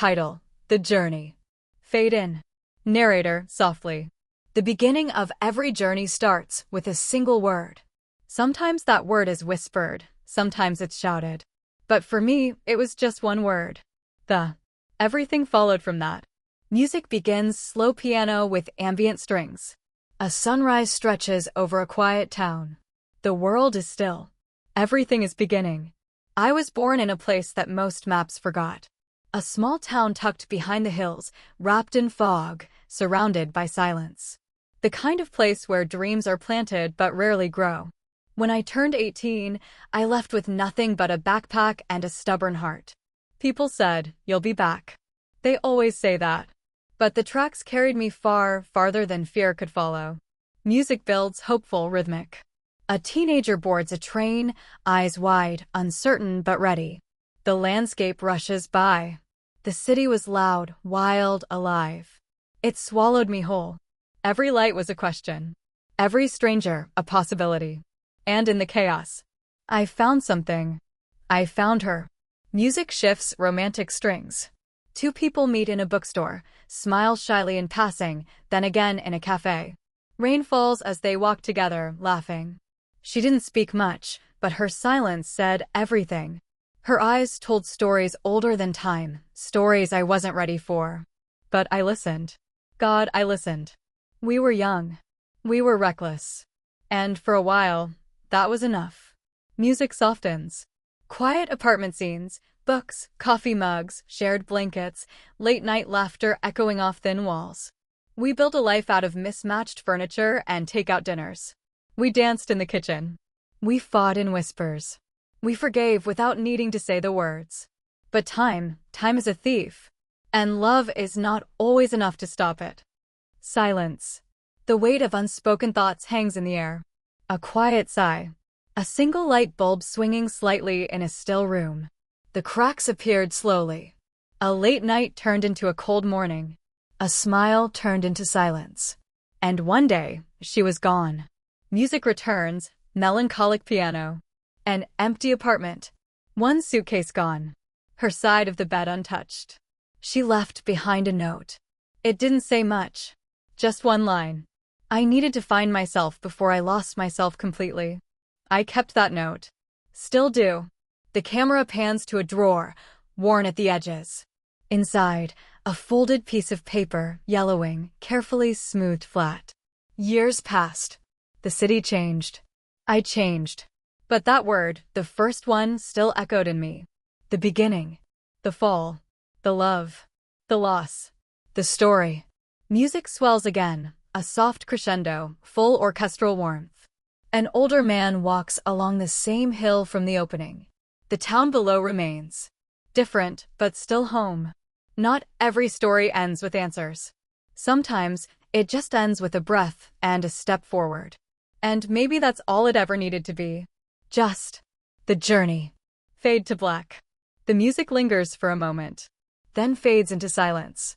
Title: The Journey. Fade in. Narrator, softly. The beginning of every journey starts with a single word. Sometimes that word is whispered, sometimes it's shouted. But for me, it was just one word. The. Everything followed from that. Music begins, slow piano with ambient strings. A sunrise stretches over a quiet town. The world is still. Everything is beginning. I was born in a place that most maps forgot. A small town tucked behind the hills, wrapped in fog, surrounded by silence. The kind of place where dreams are planted but rarely grow. When I turned 18, I left with nothing but a backpack and a stubborn heart. People said, "You'll be back." They always say that. But the tracks carried me far, farther than fear could follow. Music builds, hopeful, rhythmic. A teenager boards a train, eyes wide, uncertain but ready. The landscape rushes by. The city was loud, wild, alive. It swallowed me whole. Every light was a question. Every stranger, a possibility. And in the chaos, I found something. I found her. Music shifts, romantic strings. Two people meet in a bookstore, smile shyly in passing, then again in a cafe. Rain falls as they walk together, laughing. She didn't speak much, but her silence said everything. Her eyes told stories older than time, stories I wasn't ready for. But I listened. God, I listened. We were young. We were reckless. And for a while, that was enough. Music softens. Quiet apartment scenes, books, coffee mugs, shared blankets, late-night laughter echoing off thin walls. We built a life out of mismatched furniture and take-out dinners. We danced in the kitchen. We fought in whispers. We forgave without needing to say the words. But time is a thief. And love is not always enough to stop it. Silence. The weight of unspoken thoughts hangs in the air. A quiet sigh. A single light bulb swinging slightly in a still room. The cracks appeared slowly. A late night turned into a cold morning. A smile turned into silence. And one day, she was gone. Music returns, melancholic piano. An empty apartment. One suitcase gone. Her side of the bed untouched. She left behind a note. It didn't say much. Just one line. I needed to find myself before I lost myself completely. I kept that note. Still do. The camera pans to a drawer, worn at the edges. Inside, a folded piece of paper, yellowing, carefully smoothed flat. Years passed. The city changed. I changed. But that word, the first one, still echoed in me. The beginning. The fall. The love. The loss. The story. Music swells again, a soft crescendo, full orchestral warmth. An older man walks along the same hill from the opening. The town below remains. Different, but still home. Not every story ends with answers. Sometimes, it just ends with a breath and a step forward. And maybe that's all it ever needed to be. Just the journey. Fade to black. The music lingers for a moment, then fades into silence.